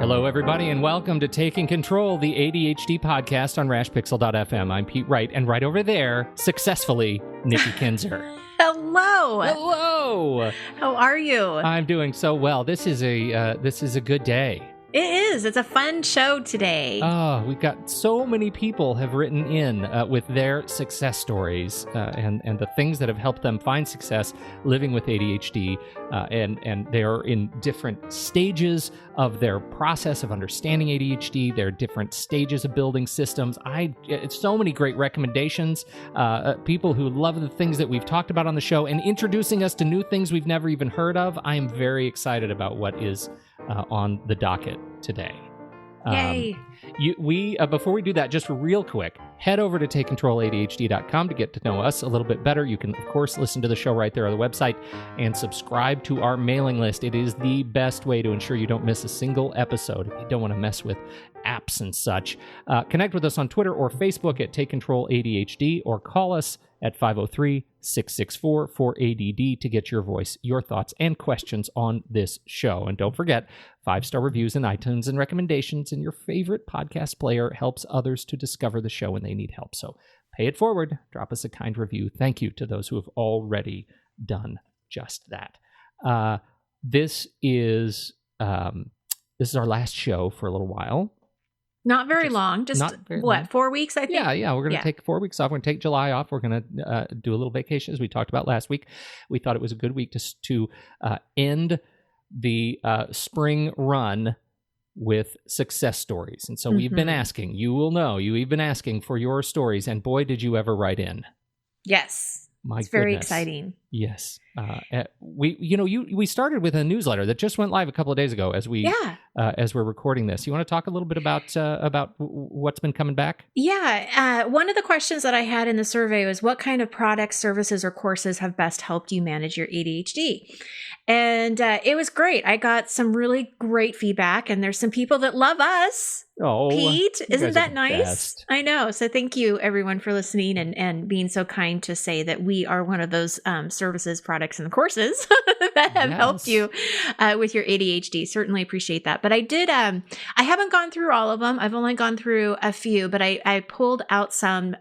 Hello, everybody, and welcome to Taking Control, the ADHD podcast on rashpixel.fm. I'm Pete Wright, and right over there, successfully, Nikki Kinzer. Hello. Hello. How are you? I'm doing so well. This is a good day. It is. It's a fun show today. Oh, we've got so many people have written in with their success stories and the things that have helped them find success living with ADHD, and they are in different stages of their process of understanding ADHD. There are different stages of building systems. It's so many great recommendations. People who love the things that we've talked about on the show and introducing us to new things we've never even heard of. I am very excited about what is on the docket today. Yay. Before we do that, just real quick, head over to takecontroladhd.com to get to know us a little bit better. You can, of course, listen to the show right there on the website and subscribe to our mailing list. It is the best way to ensure you don't miss a single episode if you don't want to mess with apps and such. Connect with us on Twitter or Facebook at Take Control ADHD, or call us at 503-664-4ADD to get your voice, your thoughts, and questions on this show. And don't forget, 5-star reviews in iTunes and recommendations in your favorite podcast player helps others to discover the show when they need help. So pay it forward. Drop us a kind review. Thank you to those who have already done just that. This is our last show for a little while. Not very long. Just, long. 4 weeks, I think? Yeah. We're going to take 4 weeks off. We're going to take July off. We're going to do a little vacation, as we talked about last week. We thought it was a good week to end the spring run with success stories. And so we've been asking, you've been asking for your stories. And boy, did you ever write in. Yes. It's very exciting. Yes. We started with a newsletter that just went live a couple of days ago as we're recording this. You want to talk a little bit about what's been coming back? Yeah. One of the questions that I had in the survey was, what kind of products, services, or courses have best helped you manage your ADHD? And it was great. I got some really great feedback, and there's some people that love us. Oh, Pete, isn't that nice? Best. I know. So thank you, everyone, for listening and being so kind to say that we are one of those services, products, and courses that have helped you with your ADHD. Certainly appreciate that. But I did, I haven't gone through all of them. I've only gone through a few, but I pulled out some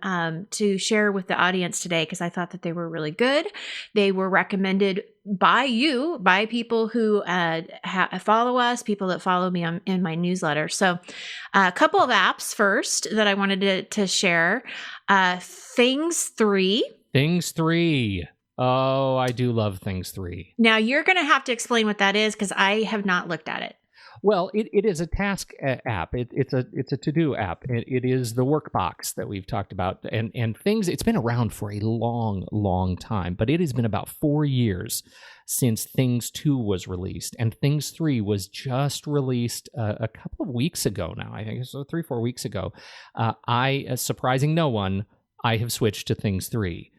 to share with the audience today because I thought that they were really good. They were recommended by people who follow us, people that follow me in my newsletter. So a couple of apps first that I wanted to share. Things 3. Things 3. Oh, I do love Things 3. Now you're going to have to explain what that is because I have not looked at it. Well, it is a task app. It's a to-do app. It is the workbox that we've talked about, and things. It's been around for a long, long time, but it has been about 4 years since Things 2 was released, and Things 3 was just released a couple of weeks ago now. I think it was 3-4 weeks ago. Surprising no one, I have switched to Things 3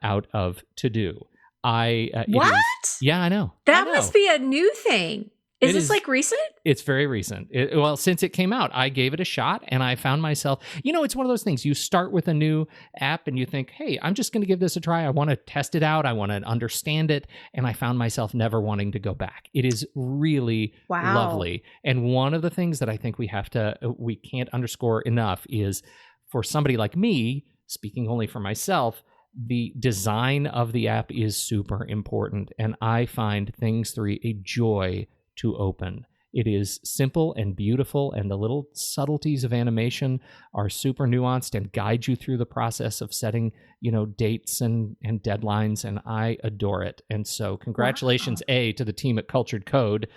out of to-do. What? Yeah, I know. That must be a new thing. Is this like recent? It's very recent. Since it came out, I gave it a shot and I found myself, it's one of those things. You start with a new app and you think, hey, I'm just going to give this a try. I want to test it out. I want to understand it. And I found myself never wanting to go back. It is really lovely. And one of the things that I think we can't underscore enough is, for somebody like me, speaking only for myself, the design of the app is super important. And I find Things 3 a joy to open. It is simple and beautiful, and the little subtleties of animation are super nuanced and guide you through the process of setting, dates and deadlines, and I adore it. And so congratulations, to the team at Cultured Code.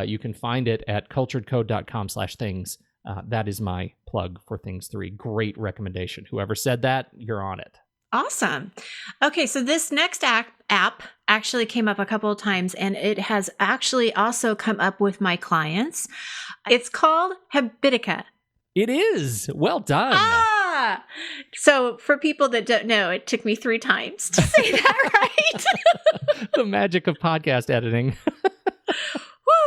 You can find it at culturedcode.com/things. That is my plug for Things 3. Great recommendation. Whoever said that, you're on it. Awesome. Okay, so this next app actually came up a couple of times, and it has actually also come up with my clients. It's called Habitica. It is. Well done. So for people that don't know, it took me 3 times to say that right. The magic of podcast editing.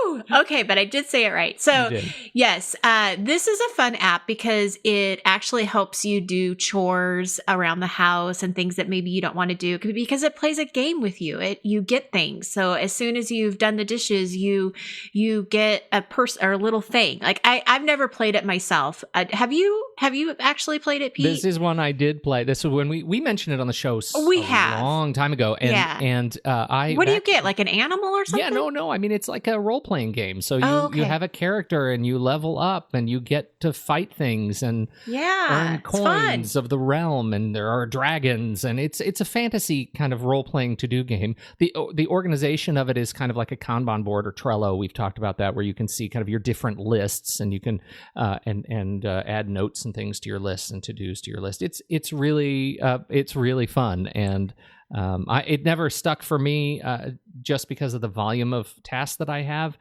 Woo! Okay, but I did say it right. So You did. yes, this is a fun app because it actually helps you do chores around the house and things that maybe you don't want to do because it plays a game with you. You get things. So as soon as you've done the dishes, you get a person or a little thing. Like I've never played it myself. Have you actually played it, Pete? This is one I did play. This is when we mentioned it on the show long time ago. And what do you get? Like an animal or something? Yeah, no. I mean, it's like a role-playing game. So you okay. have a character and you level up and you get to fight things and earn coins of the realm, and there are dragons, and it's a fantasy kind of role-playing to-do game. The organization of it is kind of like a Kanban board or Trello. We've talked about that, where you can see kind of your different lists, and you can add notes and things to your lists and to-dos to your list. It's really fun, and it never stuck for me just because of the volume of tasks that I have.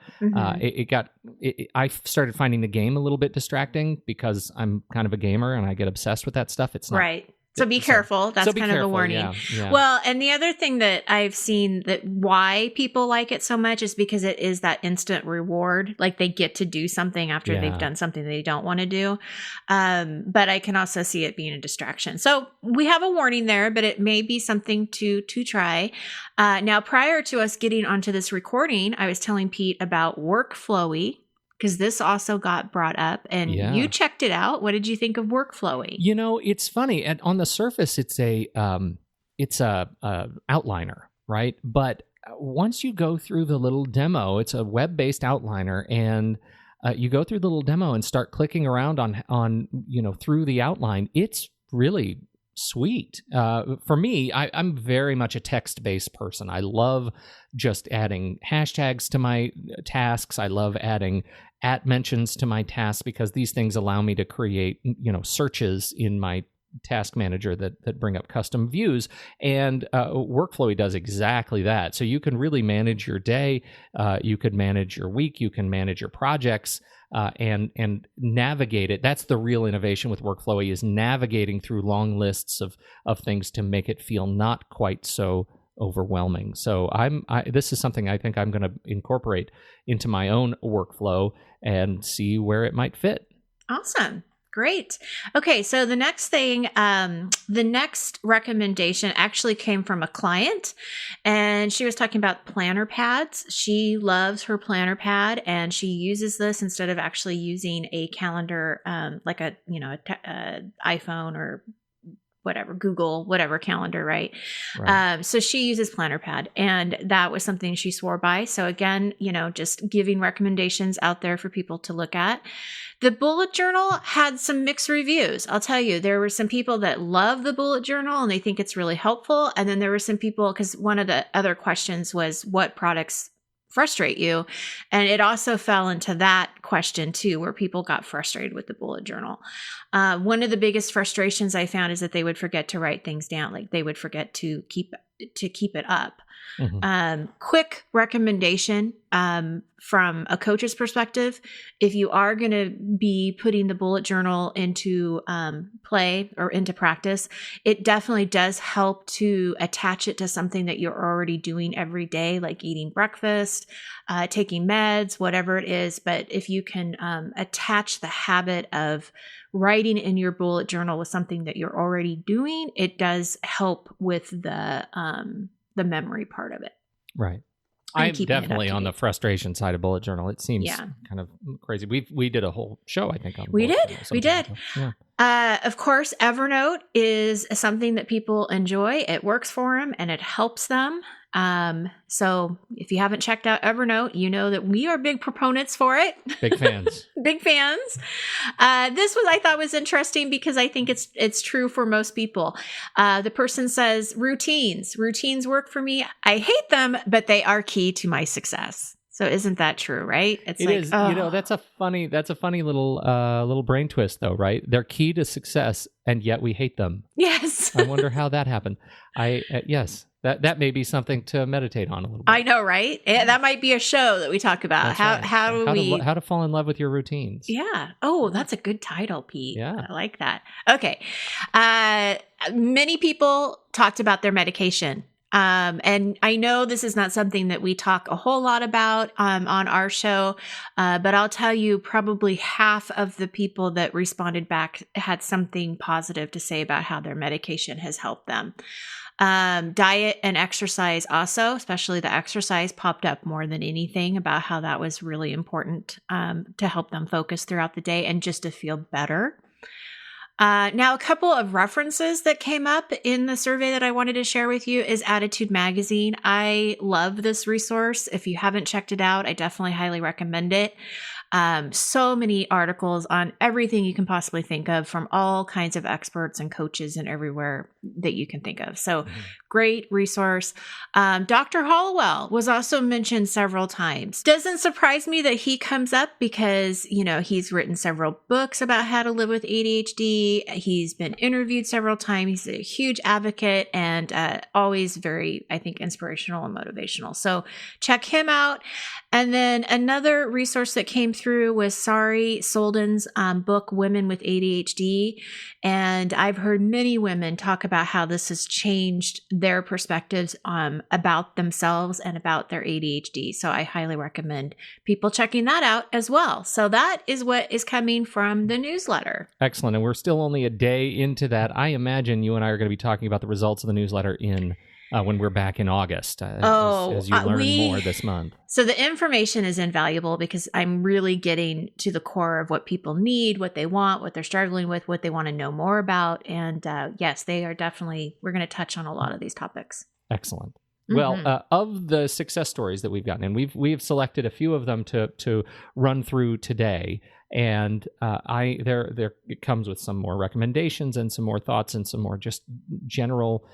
I started finding the game a little bit distracting because I'm kind of a gamer and I get obsessed with that stuff. It's not right. So be careful. That's kind of a warning. Yeah. Well, and the other thing that I've seen that why people like it so much is because it is that instant reward. Like they get to do something after they've done something they don't want to do. But I can also see it being a distraction. So we have a warning there, but it may be something to try. Now, prior to us getting onto this recording, I was telling Pete about Workflowy, because this also got brought up, and you checked it out. What did you think of Workflowy? You know, it's funny. And on the surface, it's a outliner, right? But once you go through the little demo, it's a web-based outliner, and you go through the little demo and start clicking around on through the outline. It's really sweet. For me, I'm very much a text-based person. I love just adding hashtags to my tasks. I love adding @mentions to my tasks because these things allow me to create, searches in my task manager that bring up custom views. And Workflowy does exactly that. So you can really manage your day. You could manage your week. You can manage your projects. And navigate it. That's the real innovation with Workflowy, is navigating through long lists of things to make it feel not quite so overwhelming. So this is something I think I'm going to incorporate into my own workflow and see where it might fit. Awesome. Great. Okay, so the next thing, the next recommendation actually came from a client, and she was talking about planner pads. She loves her planner pad, and she uses this instead of actually using a calendar, like a iPhone or whatever, Google, whatever calendar, right? So she uses planner pad, and that was something she swore by. So again, just giving recommendations out there for people to look at. The bullet journal had some mixed reviews. I'll tell you, there were some people that love the bullet journal and they think it's really helpful. And then there were some people, because one of the other questions was what products frustrate you. And it also fell into that question too, where people got frustrated with the bullet journal. One of the biggest frustrations I found is that they would forget to write things down. Like they would forget to keep it up. Mm-hmm. Quick recommendation from a coach's perspective: if you are going to be putting the bullet journal into play or into practice, it definitely does help to attach it to something that you're already doing every day, like eating breakfast, taking meds, whatever it is. But if you can attach the habit of writing in your bullet journal with something that you're already doing, it does help with the memory part of it. Right. I'm definitely on the frustration side of bullet journal. It seems kind of crazy. We did a whole show, I think, on we did. Yeah. Of course, Evernote is something that people enjoy. It works for them and it helps them. So if you haven't checked out Evernote, you know that we are big proponents for it. Big fans. Big fans. This I thought was interesting because I think it's true for most people. The person says routines work for me. I hate them, but they are key to my success. So isn't that true, right? It is. That's a funny little brain twist though, right? They're key to success and yet we hate them. Yes. I wonder how that happened. Yes. That may be something to meditate on a little bit. I know, right? That might be a show that we talk about. That's how to fall in love with your routines. Yeah. Oh, that's a good title, Pete. Yeah. I like that. Okay. Many people talked about their medication. And I know this is not something that we talk a whole lot about on our show, but I'll tell you, probably half of the people that responded back had something positive to say about how their medication has helped them. Diet and exercise also, especially the exercise, popped up more than anything about how that was really important to help them focus throughout the day and just to feel better. Now, a couple of references that came up in the survey that I wanted to share with you is Attitude Magazine. I love this resource. If you haven't checked it out, I definitely highly recommend it. So many articles on everything you can possibly think of from all kinds of experts and coaches and everywhere that you can think of. So great resource. Dr. Hollowell was also mentioned several times. Doesn't surprise me that he comes up because, you know, he's written several books about how to live with ADHD. He's been interviewed several times. He's a huge advocate and always very, I think, inspirational and motivational. So check him out. And then another resource that came through was Sari Solden's book, Women with ADHD. And I've heard many women talk about how this has changed their perspectives about themselves and about their ADHD. So I highly recommend people checking that out as well. So that is what is coming from the newsletter. Excellent. And we're still only a day into that. I imagine you and I are going to be talking about the results of the newsletter in when we're back in August, as you learn more this month. So the information is invaluable because I'm really getting to the core of what people need, what they want, what they're struggling with, what they want to know more about. And yes, they are definitely, we're going to touch on a lot of these topics. Excellent. Well, of the success stories that we've gotten, and we've selected a few of them to run through today, and it comes with some more recommendations and some more thoughts and some more just general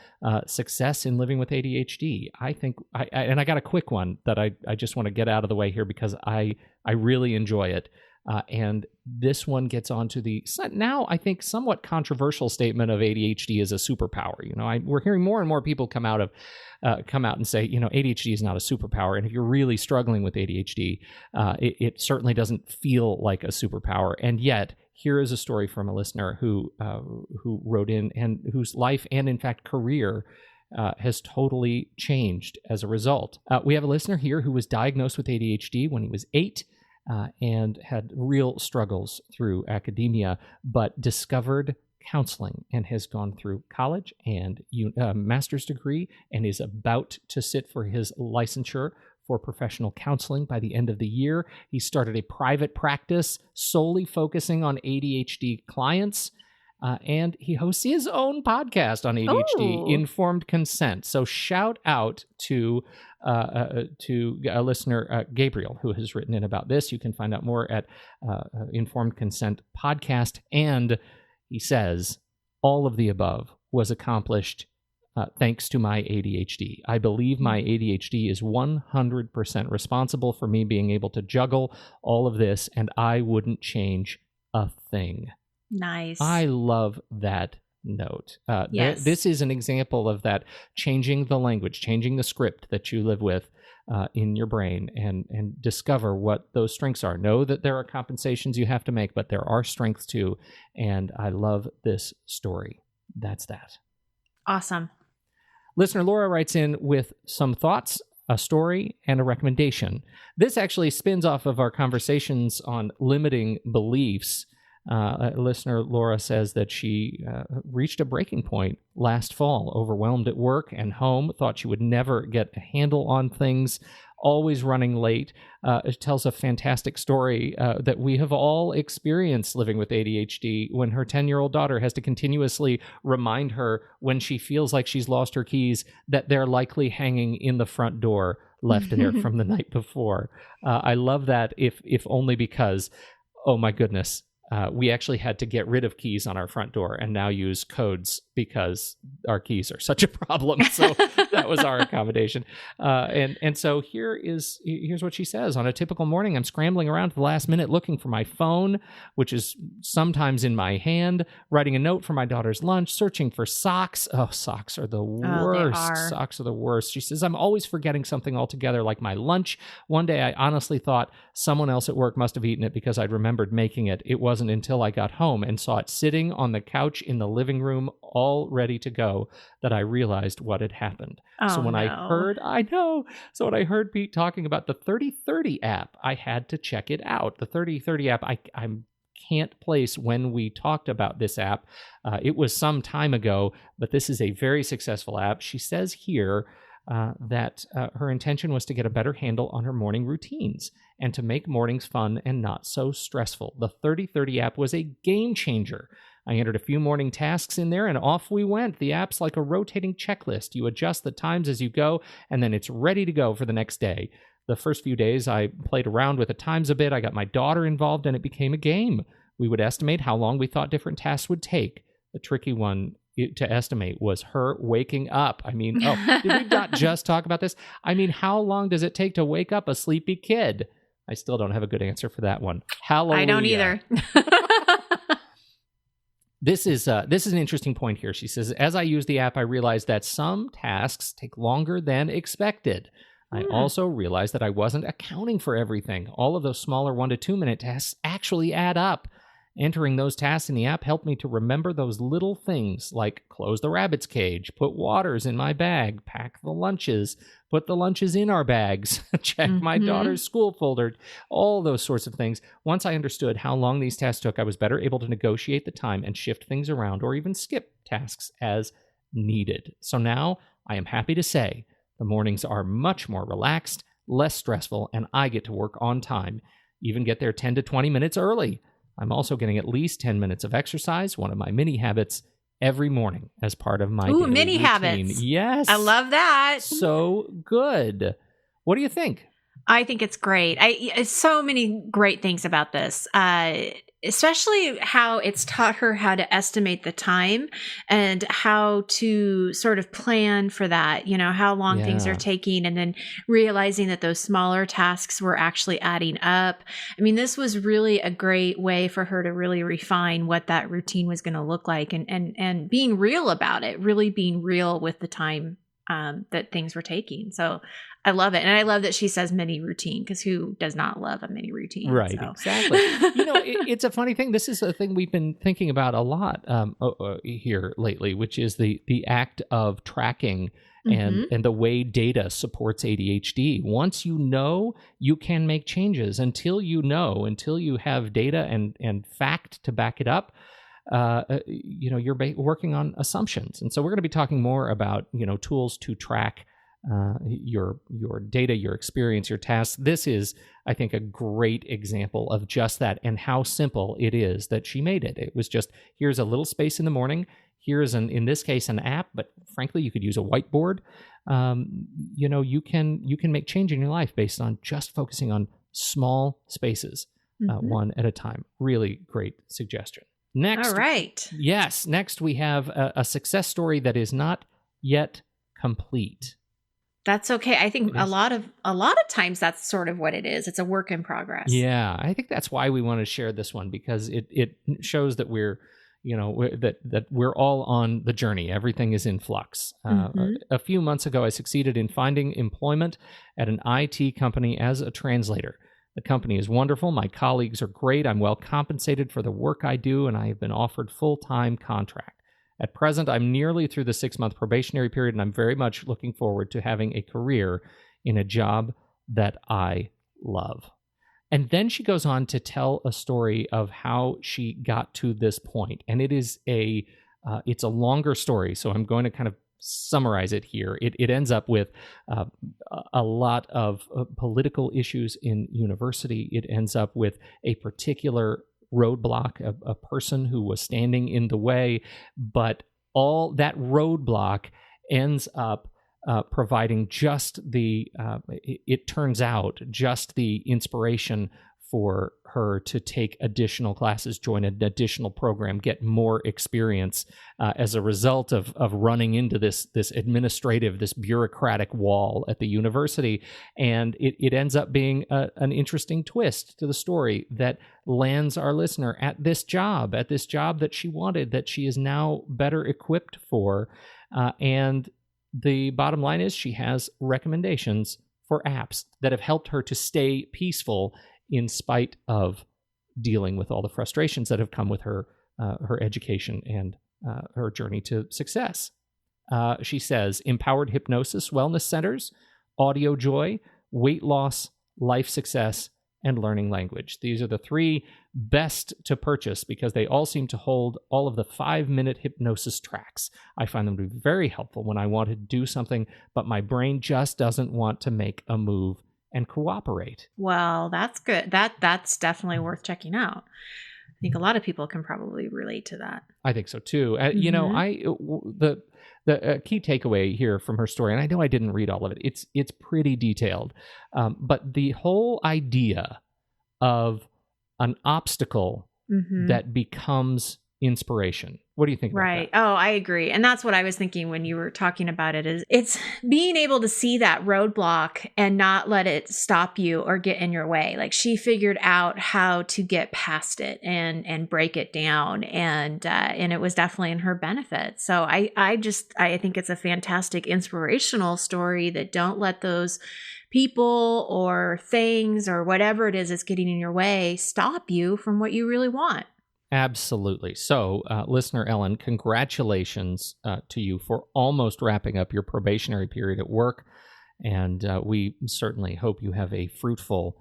success in living with ADHD. I think, and I got a quick one that I just want to get out of the way here because I really enjoy it. And this one gets onto the now, I think, somewhat controversial statement of ADHD is a superpower. You know, we're hearing more and more people come out and say, you know, ADHD is not a superpower. And if you're really struggling with ADHD, it certainly doesn't feel like a superpower. And yet, here is a story from a listener who wrote in and whose life and, in fact, career has totally changed as a result. We have a listener here who was diagnosed with ADHD when he was 8. And had real struggles through academia, but discovered counseling and has gone through college and master's degree and is about to sit for his licensure for professional counseling by the end of the year. He started a private practice solely focusing on ADHD clients. And he hosts his own podcast on ADHD, Informed Consent. So shout out to a listener, Gabriel, who has written in about this. You can find out more at Informed Consent Podcast. And he says, all of the above was accomplished thanks to my ADHD. I believe my ADHD is 100% responsible for me being able to juggle all of this, and I wouldn't change a thing. Nice. I love that note. Yes. This is an example of that, changing the language, changing the script that you live with in your brain, and discover what those strengths are. Know that there are compensations you have to make, but there are strengths too. And I love this story. That's that. Awesome. Listener Laura writes in with some thoughts, a story, and a recommendation. This actually spins off of our conversations on limiting beliefs. Listener Laura says that she reached a breaking point last fall, overwhelmed at work and home, thought she would never get a handle on things, always running late. It tells a fantastic story that we have all experienced living with ADHD, when her 10-year-old daughter has to continuously remind her when she feels like she's lost her keys that they're likely hanging in the front door left there from the night before. I love that, if only because, oh my goodness, we actually had to get rid of keys on our front door and now use codes because our keys are such a problem. So that was our accommodation. And so here's what she says. On a typical morning, I'm scrambling around at the last minute looking for my phone, which is sometimes in my hand, writing a note for my daughter's lunch, searching for socks. Oh, socks are the worst. Socks are the worst. She says, I'm always forgetting something altogether, like my lunch. One day I honestly thought someone else at work must have eaten it because I'd remembered making it. It wasn't wasn't until I got home and saw it sitting on the couch in the living room, all ready to go, that I realized what had happened. So when I heard Pete talking about the 30/30 app, I had to check it out. The 30/30 app, I can't place when we talked about this app. It was some time ago, but this is a very successful app. She says here that her intention was to get a better handle on her morning routines and to make mornings fun and not so stressful. The 30/30 app was a game changer. I entered a few morning tasks in there and off we went. The app's like a rotating checklist. You adjust the times as you go, and then it's ready to go for the next day. The first few days, I played around with the times a bit. I got my daughter involved, and it became a game. We would estimate how long we thought different tasks would take. The tricky one to estimate was her waking up. I mean, did we not just talk about this? I mean, how long does it take to wake up a sleepy kid? I still don't have a good answer for that one. Hallelujah. I don't either. This is an interesting point here. She says, as I use the app, I realized that some tasks take longer than expected. I also realized that I wasn't accounting for everything. All of those smaller 1 to 2 minute tasks actually add up. Entering those tasks in the app helped me to remember those little things like close the rabbit's cage, put waters in my bag, pack the lunches, put the lunches in our bags, check my daughter's school folder, all those sorts of things. Once I understood how long these tasks took, I was better able to negotiate the time and shift things around or even skip tasks as needed. So now I am happy to say the mornings are much more relaxed, less stressful, and I get to work on time, even get there 10 to 20 minutes early. I'm also getting at least 10 minutes of exercise, one of my mini habits, every morning as part of my daily mini routine. habits. Yes. I love that. So good. What do you think? I think it's great. So many great things about this, especially how it's taught her how to estimate the time and how to sort of plan for that, how long things are taking, and then realizing that those smaller tasks were actually adding up. I mean, this was really a great way for her to really refine what that routine was going to look like and being real about it, really being real with the time that things were taking. So I love it. And I love that she says mini routine, because who does not love a mini routine? Right, so. Exactly. It's a funny thing. This is a thing we've been thinking about a lot here lately, which is the act of tracking and the way data supports ADHD. Once you know, you can make changes. Until you have data and fact to back it up, you're working on assumptions. And so we're going to be talking more about, tools to track your data, your experience, your tasks. This is, I think, a great example of just that, and how simple it is that she made it. It was just, here's a little space in the morning. Here's in this case, an app, but frankly, you could use a whiteboard. You can make change in your life based on just focusing on small spaces, one at a time. Really great suggestion. Next, all right. Yes, next we have a success story that is not yet complete. That's okay. I think a lot of times that's sort of what it is. It's a work in progress. Yeah, I think that's why we want to share this one, because it shows that we're all on the journey. Everything is in flux. A few months ago, I succeeded in finding employment at an IT company as a translator. The company is wonderful. My colleagues are great. I'm well compensated for the work I do, and I have been offered full-time contract. At present, I'm nearly through the 6-month probationary period, and I'm very much looking forward to having a career in a job that I love. And then she goes on to tell a story of how she got to this point. And it's a longer story, so I'm going to kind of summarize it here. It ends up with a lot of political issues in university. It ends up with a particular roadblock, a person who was standing in the way, but all that roadblock ends up providing just it turns out, just the inspiration for her to take additional classes, join an additional program, get more experience as a result of running into this administrative, this bureaucratic wall at the university. And it ends up being an interesting twist to the story that lands our listener at this job that she wanted, that she is now better equipped for. And the bottom line is she has recommendations for apps that have helped her to stay peaceful in spite of dealing with all the frustrations that have come with her education and her journey to success. She says, empowered hypnosis, wellness centers, audio joy, weight loss, life success, and learning language. These are the 3 best to purchase because they all seem to hold all of the 5-minute hypnosis tracks. I find them to be very helpful when I want to do something, but my brain just doesn't want to make a move and cooperate. Well, that's good. That's definitely worth checking out. I think a lot of people can probably relate to that. I think so too. You know, the key takeaway here from her story, and I know I didn't read all of it. It's pretty detailed, but the whole idea of an obstacle that becomes inspiration. What do you think about Right. that? Oh, I agree. And that's what I was thinking when you were talking about it, is it's being able to see that roadblock and not let it stop you or get in your way. Like, she figured out how to get past it and break it down. And it was definitely in her benefit. So I think it's a fantastic inspirational story that don't let those people or things or whatever it is that's getting in your way stop you from what you really want. Absolutely. So, listener Ellen, congratulations to you for almost wrapping up your probationary period at work. And we certainly hope you have a fruitful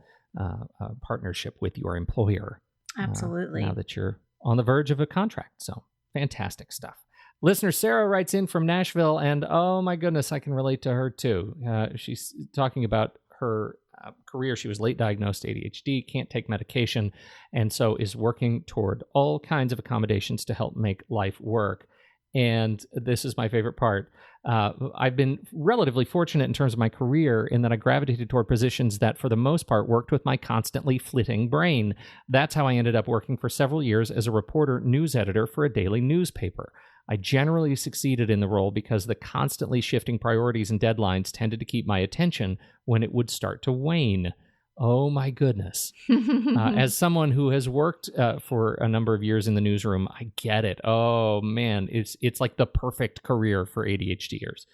partnership with your employer. Absolutely. Now that you're on the verge of a contract. So, fantastic stuff. Listener Sarah writes in from Nashville, and oh my goodness, I can relate to her too. She's talking about her career. She was late diagnosed ADHD, can't take medication, and so is working toward all kinds of accommodations to help make life work. And this is my favorite part. I've been relatively fortunate in terms of my career in that I gravitated toward positions that, for the most part, worked with my constantly flitting brain. That's how I ended up working for several years as a reporter news editor for a daily newspaper. I generally succeeded in the role because the constantly shifting priorities and deadlines tended to keep my attention when it would start to wane. Oh my goodness. As someone who has worked for a number of years in the newsroom, I get it. Oh man, it's like the perfect career for ADHDers.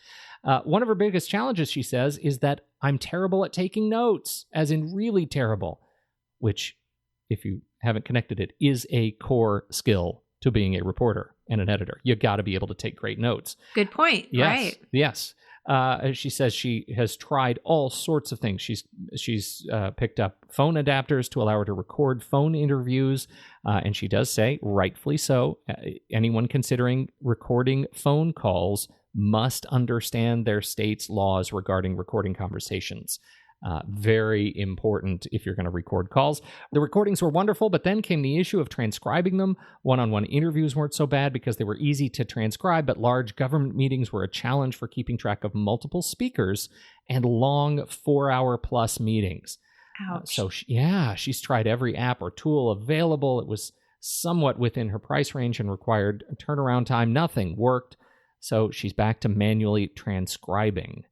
One of her biggest challenges, she says, is that I'm terrible at taking notes, as in really terrible, which, if you haven't connected it, is a core skill to being a reporter and an editor. You got to be able to take great notes. Good point. Yes, right. Yes. She says she has tried all sorts of things. She's picked up phone adapters to allow her to record phone interviews. And she does say, rightfully so, anyone considering recording phone calls must understand their state's laws regarding recording conversations. Very important if you're going to record calls. The recordings were wonderful, but then came the issue of transcribing them. One-on-one interviews weren't so bad because they were easy to transcribe, but large government meetings were a challenge for keeping track of multiple speakers and long 4-hour-plus meetings. Ouch. She's tried every app or tool available. It was somewhat within her price range and required a turnaround time. Nothing worked, so she's back to manually transcribing.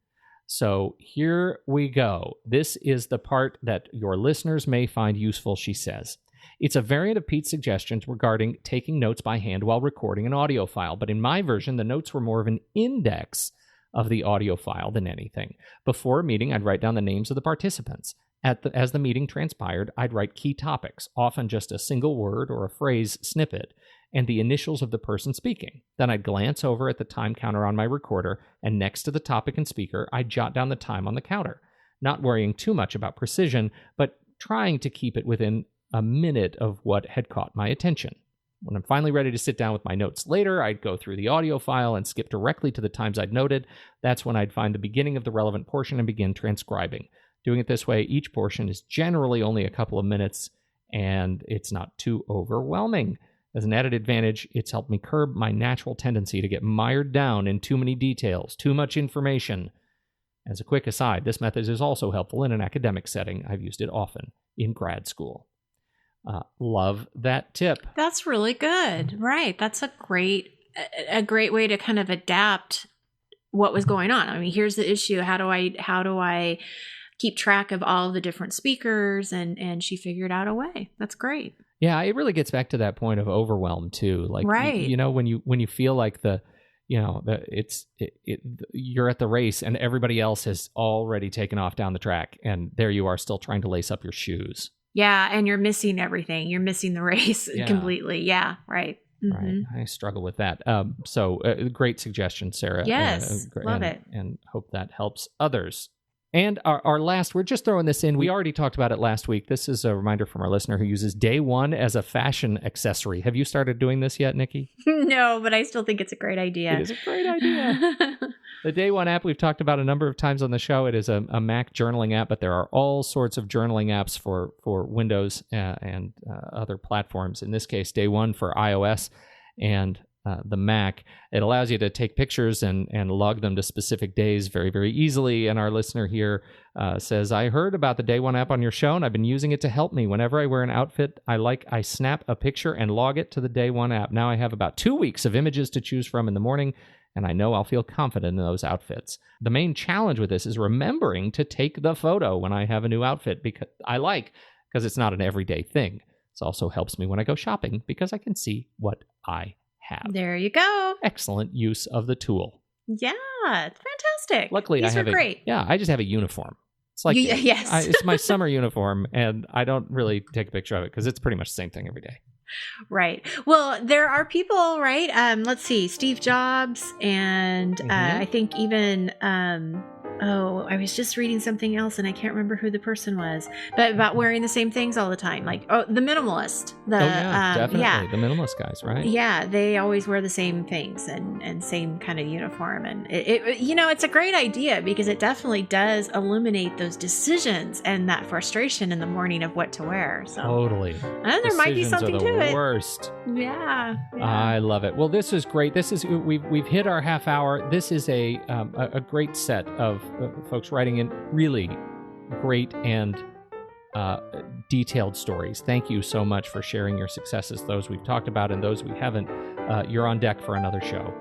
So here we go. This is the part that your listeners may find useful, she says. It's a variant of Pete's suggestions regarding taking notes by hand while recording an audio file, but in my version, the notes were more of an index of the audio file than anything. Before a meeting, I'd write down the names of the participants. As the meeting transpired, I'd write key topics, often just a single word or a phrase snippet, and the initials of the person speaking. Then I'd glance over at the time counter on my recorder, and next to the topic and speaker, I'd jot down the time on the counter, not worrying too much about precision, but trying to keep it within a minute of what had caught my attention. When I'm finally ready to sit down with my notes later, I'd go through the audio file and skip directly to the times I'd noted. That's when I'd find the beginning of the relevant portion and begin transcribing. Doing it this way, each portion is generally only a couple of minutes, and it's not too overwhelming. As an added advantage, it's helped me curb my natural tendency to get mired down in too many details, too much information. As a quick aside, this method is also helpful in an academic setting. I've used it often in grad school. Love that tip. That's really good. Right. That's a great way to kind of adapt what was going on. I mean, here's the issue. How do I keep track of all the different speakers? And she figured out a way. That's great. Yeah, it really gets back to that point of overwhelm too. Like, right. When you feel like you're at the race and everybody else has already taken off down the track, and there you are still trying to lace up your shoes. Yeah, and you're missing everything. You're missing the race Yeah. completely. Yeah, right. Right. I struggle with that. So great suggestion, Sarah. Yes, love it. And hope that helps others. And our last, we're just throwing this in. We already talked about it last week. This is a reminder from our listener who uses Day One as a fashion accessory. Have you started doing this yet, Nikki? No, but I still think it's a great idea. It is a great idea. The Day One app we've talked about a number of times on the show. It is a Mac journaling app, but there are all sorts of journaling apps for Windows and other platforms. In this case, Day One for iOS and the Mac. It allows you to take pictures and log them to specific days very, very easily. And our listener here says, I heard about the Day One app on your show, and I've been using it to help me. Whenever I wear an outfit I snap a picture and log it to the Day One app. Now I have about 2 weeks of images to choose from in the morning, and I know I'll feel confident in those outfits. The main challenge with this is remembering to take the photo when I have a new outfit because it's not an everyday thing. It also helps me when I go shopping because I can see what I have. There you go. Excellent use of the tool. Yeah, it's fantastic. Luckily, These are great. I just have a uniform. It's like yes. It's my summer uniform, and I don't really take a picture of it because it's pretty much the same thing every day. Right. Well, there are people, right? Let's see, Steve Jobs, and I think even I was just reading something else, and I can't remember who the person was, but about wearing the same things all the time, like the minimalist. Definitely the minimalist guys, right? Yeah, they always wear the same things and same kind of uniform, and it's a great idea because it definitely does eliminate those decisions and that frustration in the morning of what to wear. So totally, and there might be something to it. Worst. Yeah. I love it. Well, this is great. We've hit our half hour. This is a great set of folks writing in really great and detailed stories. Thank you so much for sharing your successes, those we've talked about and those we haven't. You're on deck for another show.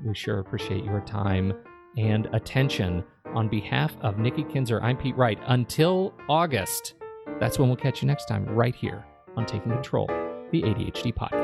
We sure appreciate your time and attention. On behalf of Nikki Kinzer, I'm Pete Wright. Until August, that's when we'll catch you next time right here on Taking Control, the ADHD podcast.